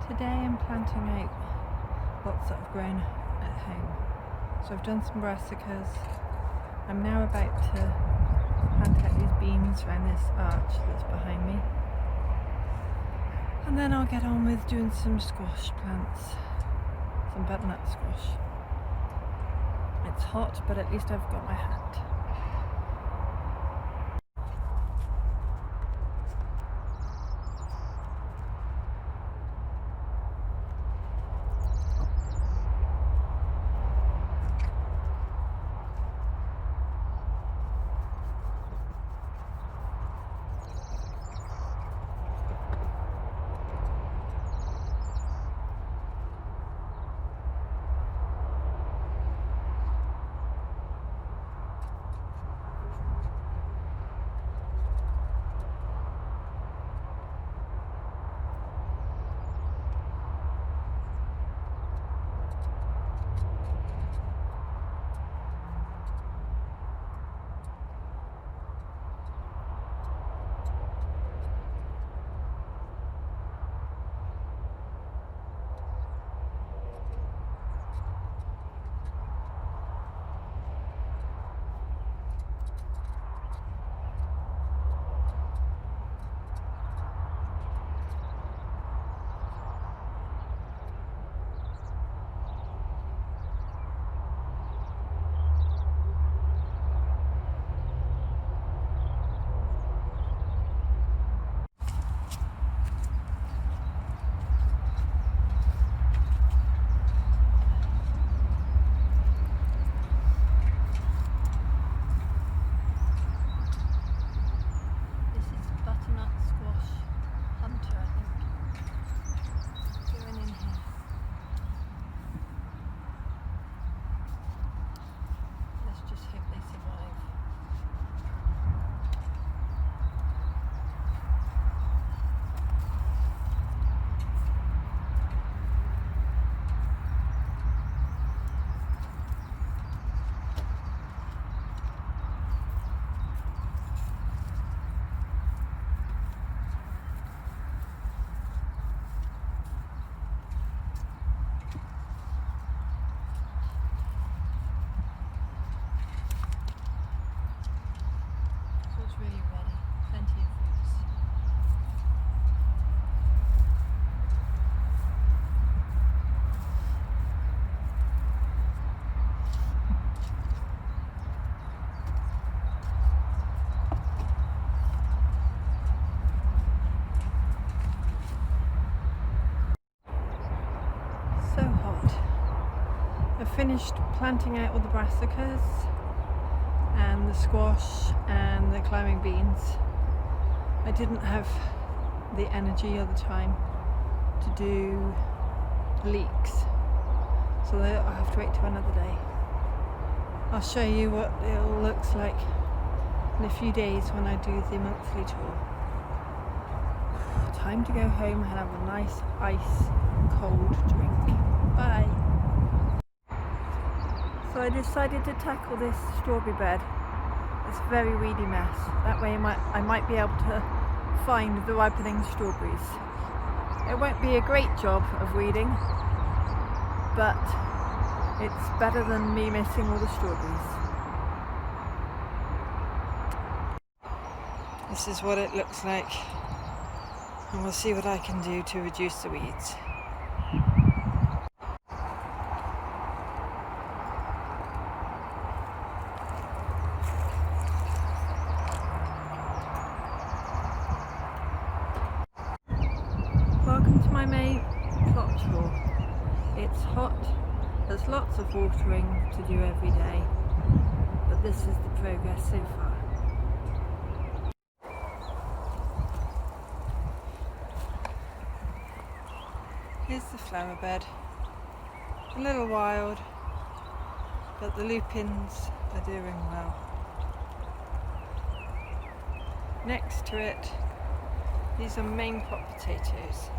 Today I'm planting out lots that I've grown at home. So I've done some brassicas. I'm now about to plant out these beans around this arch that's behind me. And then I'll get on with doing some squash plants, some butternut squash. It's hot, but at least I've got my hat. Really ready, plenty of roots. So hot. I've finished planting out all the brassicas and the squash and the climbing beans. I didn't have the energy or the time to do leeks, so I'll have to wait till another day. I'll show you what it all looks like in a few days when I do the monthly tour. Time to go home and have a nice ice cold drink. Bye. So I decided to tackle this strawberry bed. It's a very weedy mess. That way I might be able to find the ripening strawberries. It won't be a great job of weeding, but it's better than me missing all the strawberries. This is what it looks like, and we'll see what I can do to reduce the weeds. Welcome to my May plot tour. It's hot, there's lots of watering to do every day, but this is the progress so far. Here's the flower bed. A little wild, but the lupins are doing well. Next to it, these are main pot potatoes.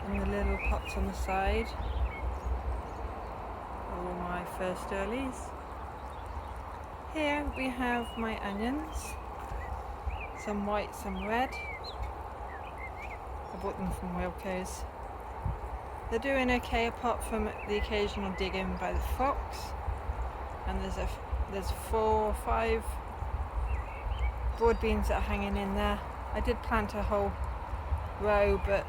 And the little pots on the side are all my first earlies. Here we have my onions, some white, some red. I bought them from Wilko's. They're doing okay apart from the occasional digging by the fox. And there's 4 or 5 broad beans that are hanging in there. I did plant a whole row, but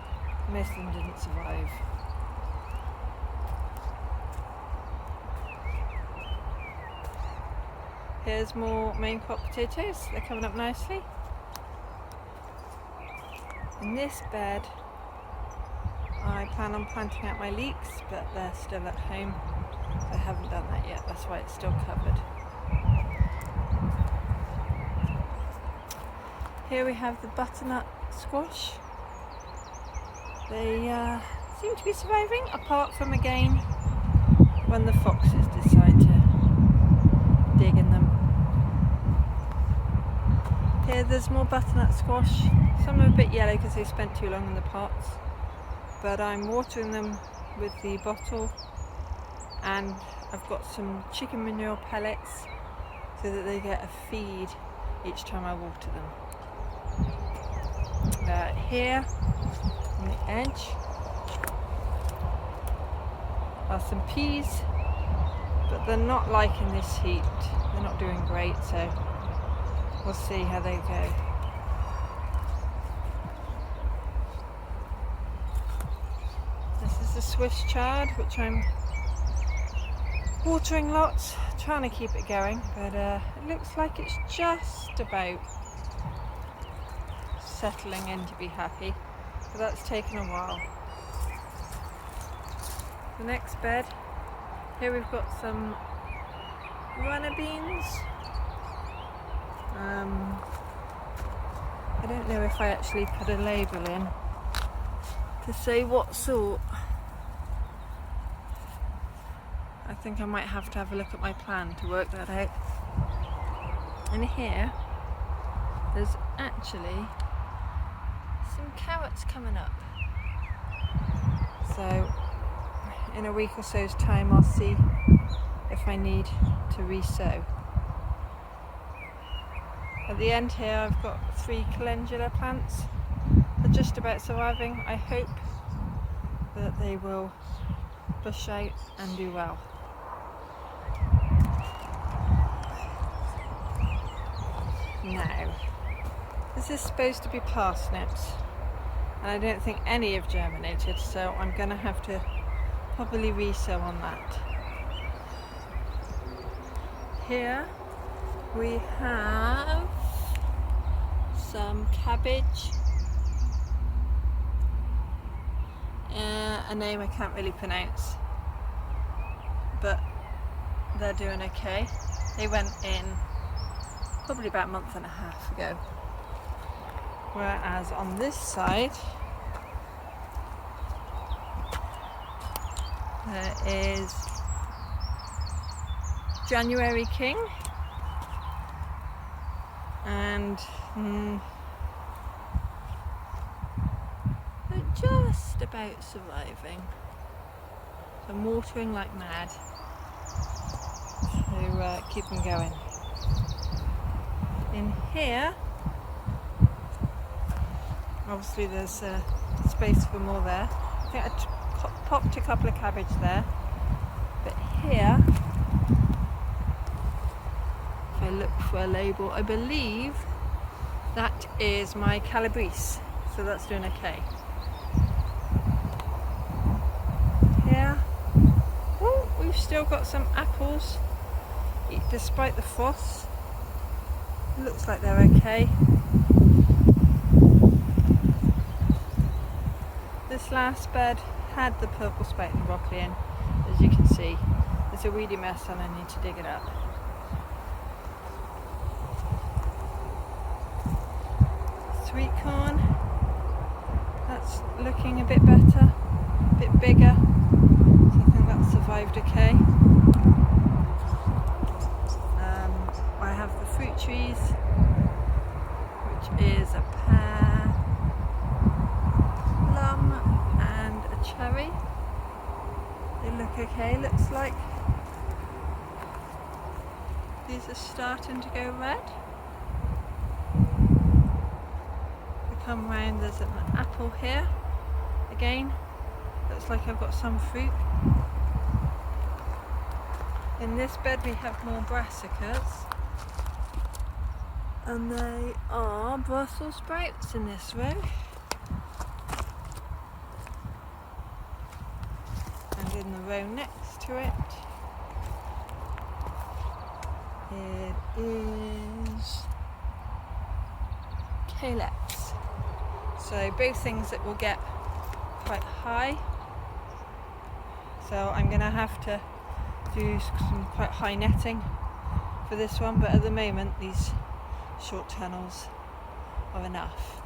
most of them didn't survive. Here's more main crop potatoes. They're coming up nicely. In this bed, I plan on planting out my leeks, but they're still at home. I haven't done that yet, that's why it's still covered. Here we have the butternut squash. They seem to be surviving, apart from again when the foxes decide to dig in them. Here there's more butternut squash. Some are a bit yellow because they spent too long in the pots, but I'm watering them with the bottle, and I've got some chicken manure pellets so that they get a feed each time I water them. Here on the edge are some peas, but they're not liking this heat. They're not doing great, so we'll see how they go. This is the Swiss chard, which I'm watering lots, trying to keep it going, but it looks like it's just about settling in to be happy, but that's taken a while. The next bed, here we've got some runner beans. I don't know if I actually put a label in to say what sort. I think I might have to have a look at my plan to work that out. And here there's actually some carrots coming up, so in a week or so's time I'll see if I need to re-sow. At the end here I've got 3 calendula plants. They're just about surviving. I hope that they will bush out and do well. Now, this is supposed to be parsnips, and I don't think any have germinated, so I'm going to have to probably re-sow on that. Here we have some cabbage, a name I can't really pronounce, but they're doing okay. They went in probably about a month and a half ago. Whereas on this side there is January King, and they're just about surviving. So I'm watering like mad to keep them going. In here, obviously there's space for more there. I think I popped a couple of cabbage there, but here, if I look for a label, I believe that is my calabrese, so that's doing okay. Here, oh, we've still got some apples, despite the frost. It looks like they're okay. This last bed had the purple spike and broccoli in. As you can see, it's a weedy mess and I need to dig it up. Sweet corn, that's looking a bit better, a bit bigger, so I think that survived okay. I have the fruit trees, which is a pear, plum and a cherry. They look okay, looks like. These are starting to go red. The come round, there's an apple here. Again, looks like I've got some fruit. In this bed we have more brassicas, and they are Brussels sprouts in this row. And in the row next to it, it is calyx. So both things that will get quite high. So I'm going to have to do some quite high netting for this one, but at the moment these short tunnels are enough.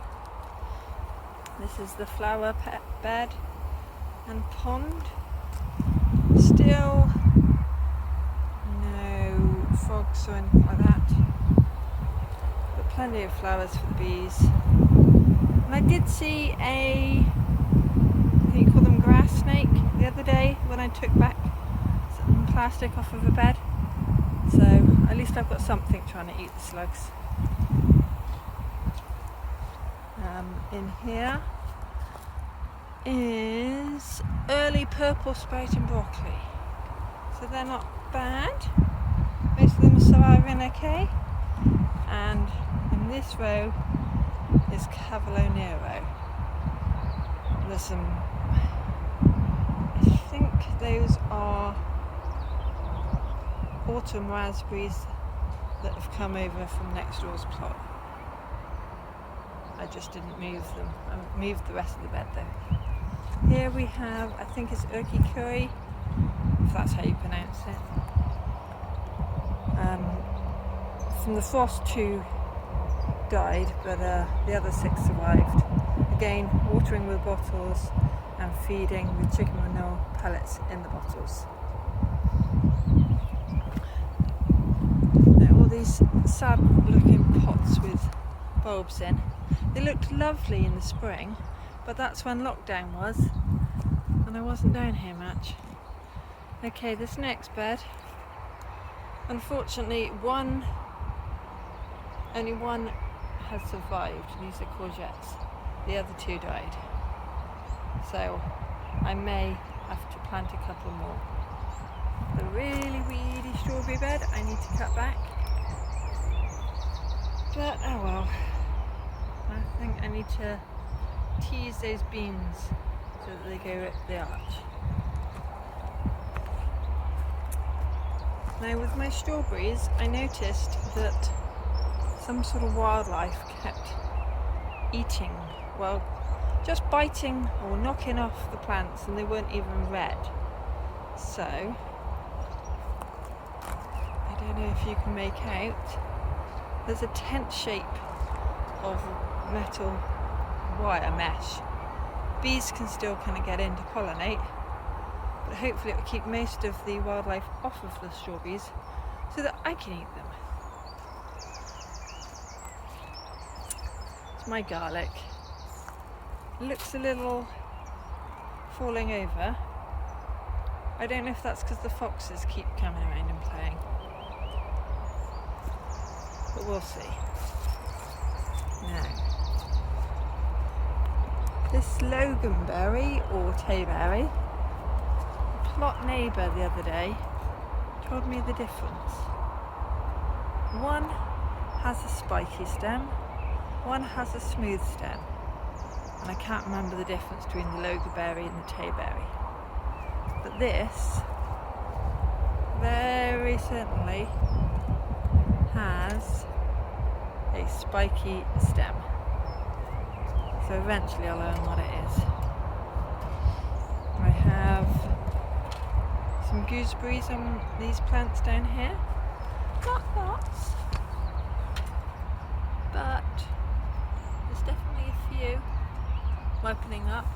This is the flower bed and pond. Still no frogs or anything like that, but plenty of flowers for the bees. And I did see a, I think you call them grass snake, the other day when I took back some plastic off of a bed. So at least I've got something trying to eat the slugs. In here is early purple sprouting broccoli. So they're not bad. Most of them are surviving okay. And in this row is Cavolo Nero. There's some, I think those are autumn raspberries that have come over from next door's plot. I just didn't move them. I moved the rest of the bed though. Here we have, I think it's Urkikuri, if that's how you pronounce it. From the frost 2 died, but the other 6 survived. Again, watering with bottles and feeding with chicken manure pellets in the bottles. Now, all these sad looking pots with bulbs in. They looked lovely in the spring, but that's when lockdown was, and I wasn't down here much. Okay, this next bed, unfortunately only one has survived. These are courgettes. The other 2 died. So I may have to plant a couple more. The really weedy strawberry bed I need to cut back. But oh well. I think I need to tease those beans so that they go up the arch. Now with my strawberries, I noticed that some sort of wildlife kept eating, well, just biting or knocking off the plants, and they weren't even red. So, I don't know if you can make out, there's a tent shape of metal wire mesh. Bees can still kind of get in to pollinate, but hopefully it will keep most of the wildlife off of the strawberries so that I can eat them. It's my garlic. It looks a little falling over. I don't know if that's because the foxes keep coming around and playing, but we'll see. Now, this loganberry or tayberry, the plot neighbour the other day told me the difference. One has a spiky stem, one has a smooth stem, and I can't remember the difference between the loganberry and the tayberry. But this very certainly has a spiky stem. So eventually I'll learn what it is. I have some gooseberries on these plants down here. Not lots, but there's definitely a few ripening up.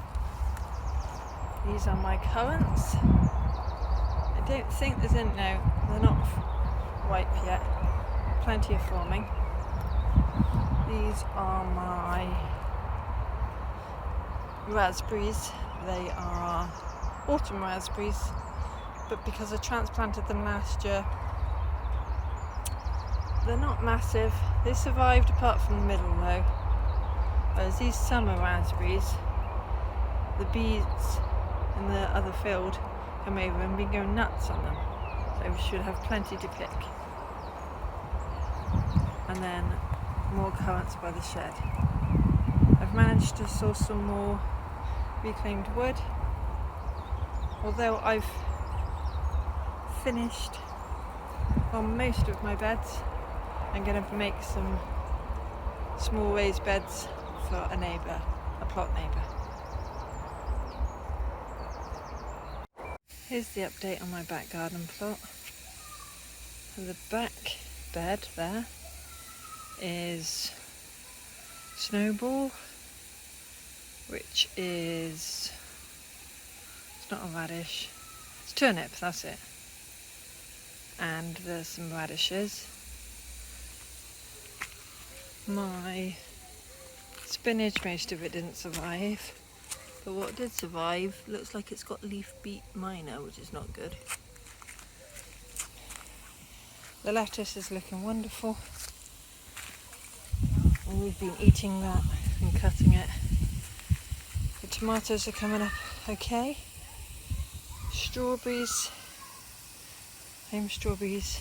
These are my currants. I don't think there's any, no, they're not ripe yet. Plenty are forming. These are my raspberries. They are autumn raspberries, but because I transplanted them last year, they're not massive. They survived apart from the middle though. Whereas these summer raspberries, the bees in the other field come over and we go nuts on them. So we should have plenty to pick. And then more currants by the shed. I've managed to source some more reclaimed wood. Although I've finished on most of my beds, I'm going to make some small raised beds for a neighbour, a plot neighbour. Here's the update on my back garden plot. And the back bed there is snowball, which is, it's not a radish, it's turnip, that's it. And there's some radishes. My spinach, most of it didn't survive, but what did survive looks like it's got leaf beet minor, which is not good. The lettuce is looking wonderful, and we've been eating that and cutting it. The tomatoes are coming up okay. Strawberries, home strawberries,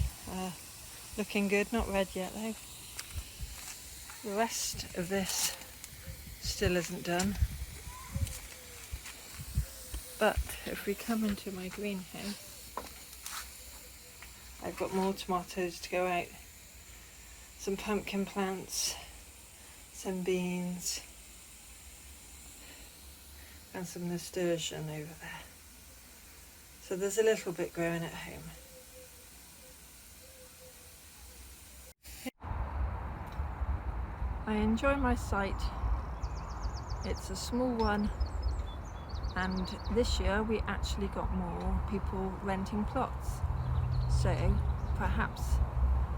looking good, not red yet though. The rest of this still isn't done. But if we come into my greenhouse, I've got more tomatoes to go out, some pumpkin plants, some beans, and some nasturtium over there. So there's a little bit growing at home. I enjoy my site. It's a small one, and this year we actually got more people renting plots. So perhaps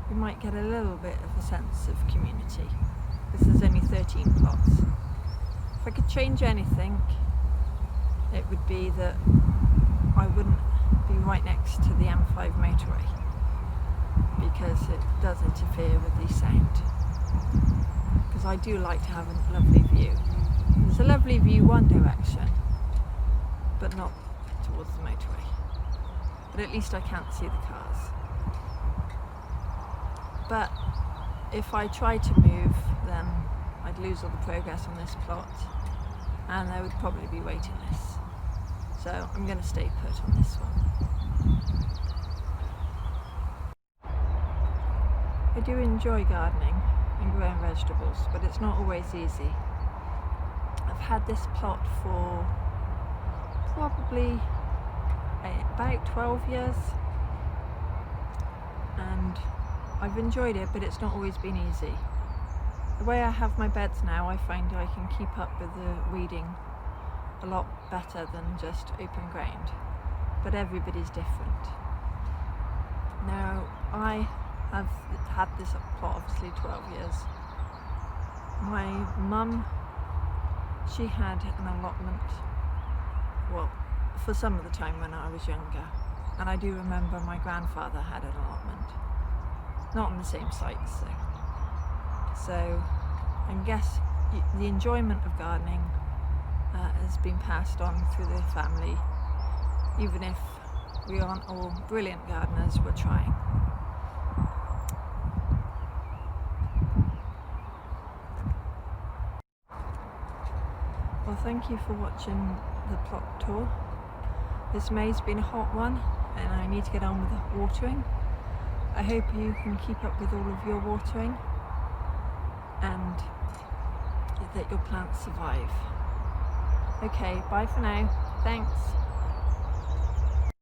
we might get a little bit of a sense of community. This is only 13 plots. If I could change anything, it would be that I wouldn't be right next to the M5 motorway, because it does interfere with the sound. Because I do like to have a lovely view. There's a lovely view one direction, but not towards the motorway. But at least I can't see the cars. But if I tried to move, then I'd lose all the progress on this plot, and there would probably be waiting lists. So I'm going to stay put on this one. I do enjoy gardening and growing vegetables, but it's not always easy. I've had this plot for probably about 12 years, and I've enjoyed it, but it's not always been easy. The way I have my beds now, I find I can keep up with the weeding a lot better than just open ground, but everybody's different. Now, I have had this plot obviously 12 years. My mum, she had an allotment, well, for some of the time when I was younger, and I do remember my grandfather had an allotment, not on the same site, so I guess the enjoyment of gardening has been passed on through the family. Even if we aren't all brilliant gardeners, we're trying. Well, thank you for watching the plot tour. This May's been a hot one, and I need to get on with the watering. I hope you can keep up with all of your watering, and that your plants survive. Okay, bye for now. Thanks.